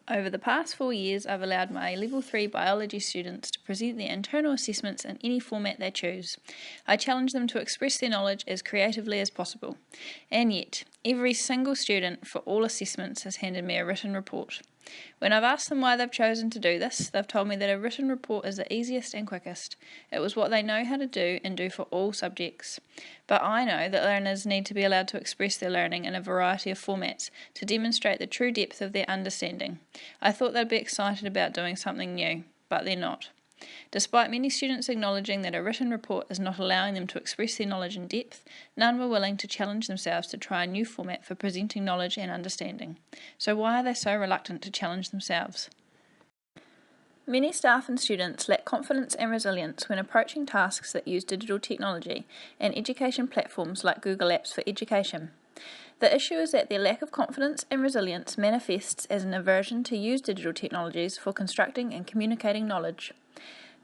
Over the past 4 years, I've allowed my Level 3 biology students to present their internal assessments in any format they choose. I challenge them to express their knowledge as creatively as possible. And yet, every single student for all assessments has handed me a written report. When I've asked them why they've chosen to do this, they've told me that a written report is the easiest and quickest. It was what they know how to do and do for all subjects. But I know that learners need to be allowed to express their learning in a variety of formats to demonstrate the true depth of their understanding. I thought they'd be excited about doing something new, but they're not. Despite many students acknowledging that a written report is not allowing them to express their knowledge in depth, none were willing to challenge themselves to try a new format for presenting knowledge and understanding. So why are they so reluctant to challenge themselves? Many staff and students lack confidence and resilience when approaching tasks that use digital technology and education platforms like Google Apps for Education. The issue is that their lack of confidence and resilience manifests as an aversion to use digital technologies for constructing and communicating knowledge.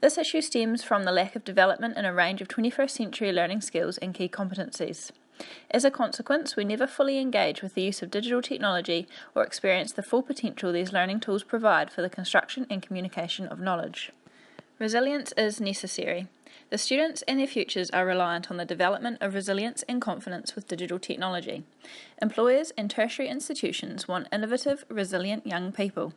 This issue stems from the lack of development in a range of 21st century learning skills and key competencies. As a consequence, we never fully engage with the use of digital technology or experience the full potential these learning tools provide for the construction and communication of knowledge. Resilience is necessary. The students and their futures are reliant on the development of resilience and confidence with digital technology. Employers and tertiary institutions want innovative, resilient young people.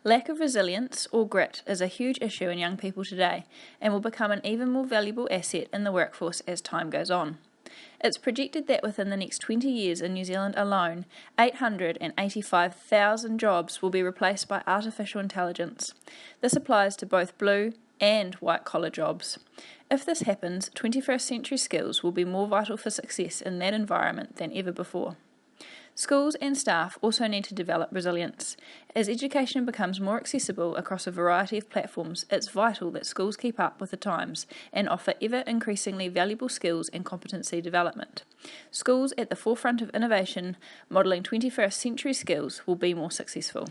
Lack of resilience or grit is a huge issue in young people today and will become an even more valuable asset in the workforce as time goes on. It's projected that within the next 20 years in New Zealand alone, 885,000 jobs will be replaced by artificial intelligence. This applies to both blue and white-collar jobs. If this happens, 21st century skills will be more vital for success in that environment than ever before. Schools and staff also need to develop resilience. As education becomes more accessible across a variety of platforms, it's vital that schools keep up with the times and offer ever increasingly valuable skills and competency development. Schools at the forefront of innovation, modelling 21st century skills, will be more successful.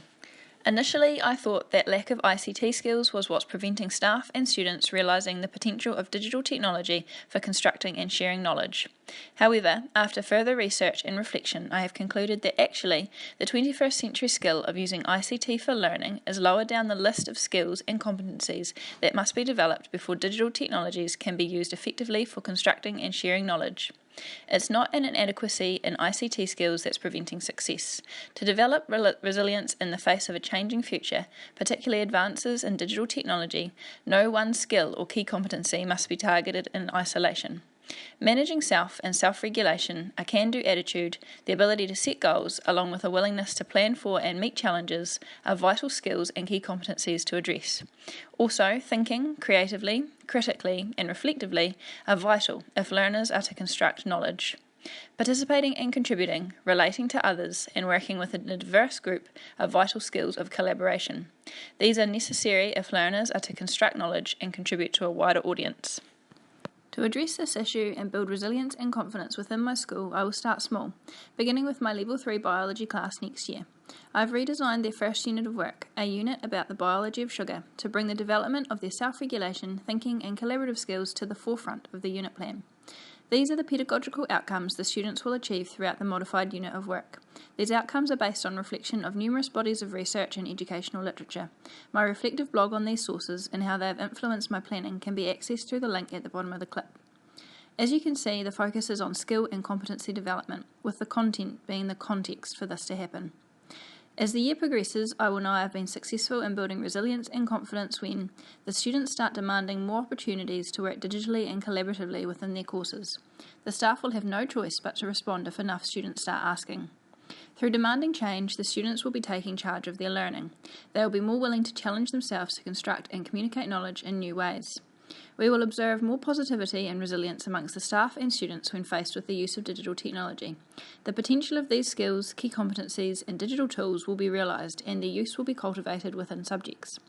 Initially, I thought that lack of ICT skills was what's preventing staff and students realising the potential of digital technology for constructing and sharing knowledge. However, after further research and reflection, I have concluded that actually, the 21st century skill of using ICT for learning is lower down the list of skills and competencies that must be developed before digital technologies can be used effectively for constructing and sharing knowledge. It's not an inadequacy in ICT skills that's preventing success. To develop resilience in the face of a changing future, particularly advances in digital technology, no one skill or key competency must be targeted in isolation. Managing self and self-regulation, a can-do attitude, the ability to set goals, along with a willingness to plan for and meet challenges, are vital skills and key competencies to address. Also, thinking creatively, critically, and reflectively are vital if learners are to construct knowledge. Participating and contributing, relating to others, and working with a diverse group are vital skills of collaboration. These are necessary if learners are to construct knowledge and contribute to a wider audience. To address this issue and build resilience and confidence within my school, I will start small, beginning with my Level 3 biology class next year. I've redesigned their first unit of work, a unit about the biology of sugar, to bring the development of their self-regulation, thinking and collaborative skills to the forefront of the unit plan. These are the pedagogical outcomes the students will achieve throughout the modified unit of work. These outcomes are based on reflection of numerous bodies of research and educational literature. My reflective blog on these sources and how they have influenced my planning can be accessed through the link at the bottom of the clip. As you can see, the focus is on skill and competency development, with the content being the context for this to happen. As the year progresses, I will know I have been successful in building resilience and confidence when the students start demanding more opportunities to work digitally and collaboratively within their courses. The staff will have no choice but to respond if enough students start asking. Through demanding change, the students will be taking charge of their learning. They will be more willing to challenge themselves to construct and communicate knowledge in new ways. We will observe more positivity and resilience amongst the staff and students when faced with the use of digital technology. The potential of these skills, key competencies and digital tools will be realised and their use will be cultivated within subjects.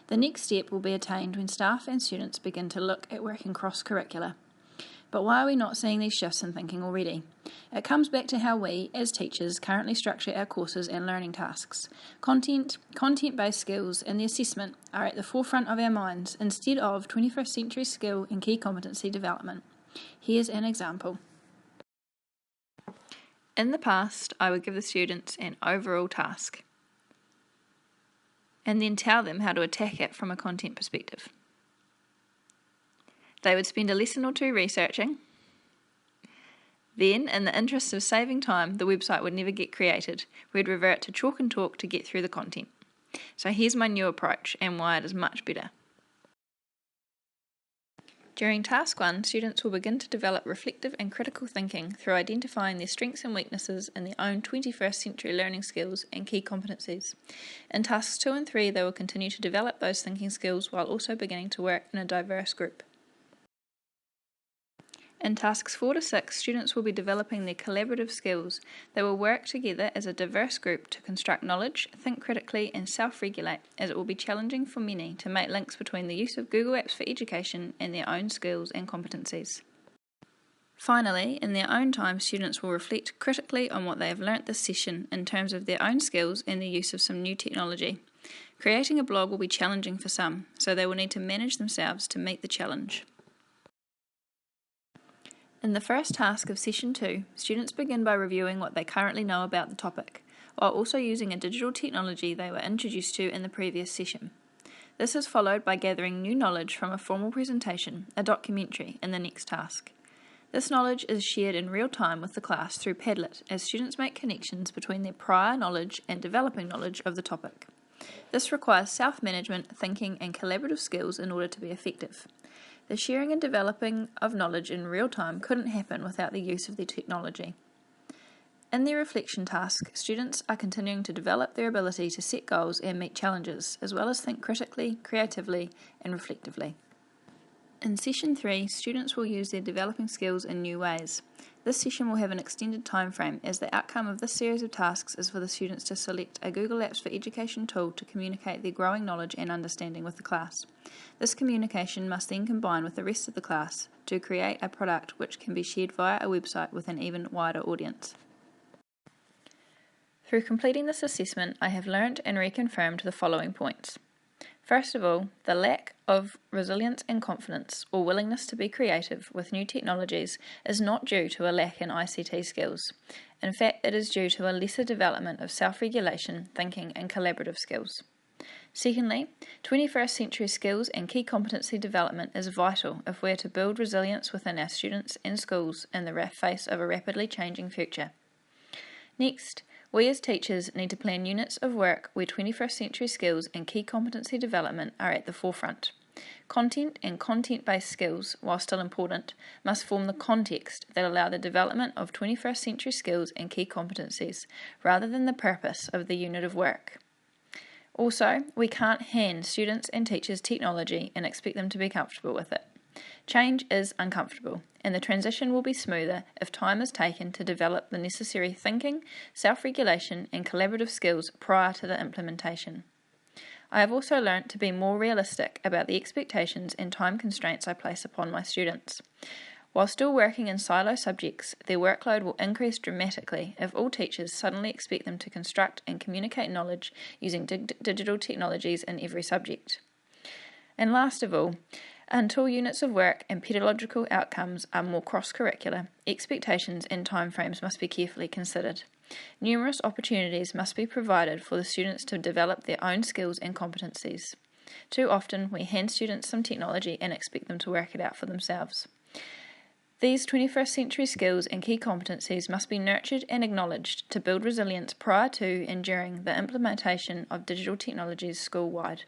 The next step will be attained when staff and students begin to look at working cross-curricular. But why are we not seeing these shifts in thinking already? It comes back to how we, as teachers, currently structure our courses and learning tasks. Content-based skills and the assessment are at the forefront of our minds instead of 21st century skill and key competency development. Here's an example. In the past, I would give the students an overall task. and then tell them how to attack it from a content perspective. They would spend a lesson or two researching. Then, in the interest of saving time, the website would never get created. We'd revert to chalk and talk to get through the content. So here's my new approach and why it is much better. During Task 1, students will begin to develop reflective and critical thinking through identifying their strengths and weaknesses in their own 21st century learning skills and key competencies. In Tasks 2 and 3, they will continue to develop those thinking skills while also beginning to work in a diverse group. In Tasks 4 to 6, students will be developing their collaborative skills. They will work together as a diverse group to construct knowledge, think critically, and self-regulate, as it will be challenging for many to make links between the use of Google Apps for education and their own skills and competencies. Finally, in their own time, students will reflect critically on what they have learnt this session in terms of their own skills and the use of some new technology. Creating a blog will be challenging for some, so they will need to manage themselves to meet the challenge. In the first task of Session 2, students begin by reviewing what they currently know about the topic, while also using a digital technology they were introduced to in the previous session. This is followed by gathering new knowledge from a formal presentation, a documentary, in the next task. This knowledge is shared in real time with the class through Padlet as students make connections between their prior knowledge and developing knowledge of the topic. This requires self-management, thinking, and collaborative skills in order to be effective. The sharing and developing of knowledge in real time couldn't happen without the use of the technology. In their reflection task, students are continuing to develop their ability to set goals and meet challenges, as well as think critically, creatively, and reflectively. In Session 3, students will use their developing skills in new ways. This session will have an extended time frame, as the outcome of this series of tasks is for the students to select a Google Apps for Education tool to communicate their growing knowledge and understanding with the class. This communication must then combine with the rest of the class to create a product which can be shared via a website with an even wider audience. Through completing this assessment, I have learnt and reconfirmed the following points. First of all, the lack of resilience and confidence or willingness to be creative with new technologies is not due to a lack in ICT skills. In fact, it is due to a lesser development of self-regulation, thinking, and collaborative skills. Secondly, 21st century skills and key competency development is vital if we are to build resilience within our students and schools in the face of a rapidly changing future. Next, we as teachers need to plan units of work where 21st century skills and key competency development are at the forefront. Content and content-based skills, while still important, must form the context that allow the development of 21st century skills and key competencies, rather than the purpose of the unit of work. Also, we can't hand students and teachers technology and expect them to be comfortable with it. Change is uncomfortable, and the transition will be smoother if time is taken to develop the necessary thinking, self-regulation, and collaborative skills prior to the implementation. I have also learnt to be more realistic about the expectations and time constraints I place upon my students. While still working in silo subjects, their workload will increase dramatically if all teachers suddenly expect them to construct and communicate knowledge using digital technologies in every subject. And last of all, until units of work and pedagogical outcomes are more cross-curricular, expectations and timeframes must be carefully considered. Numerous opportunities must be provided for the students to develop their own skills and competencies. Too often, we hand students some technology and expect them to work it out for themselves. These 21st century skills and key competencies must be nurtured and acknowledged to build resilience prior to and during the implementation of digital technologies school-wide.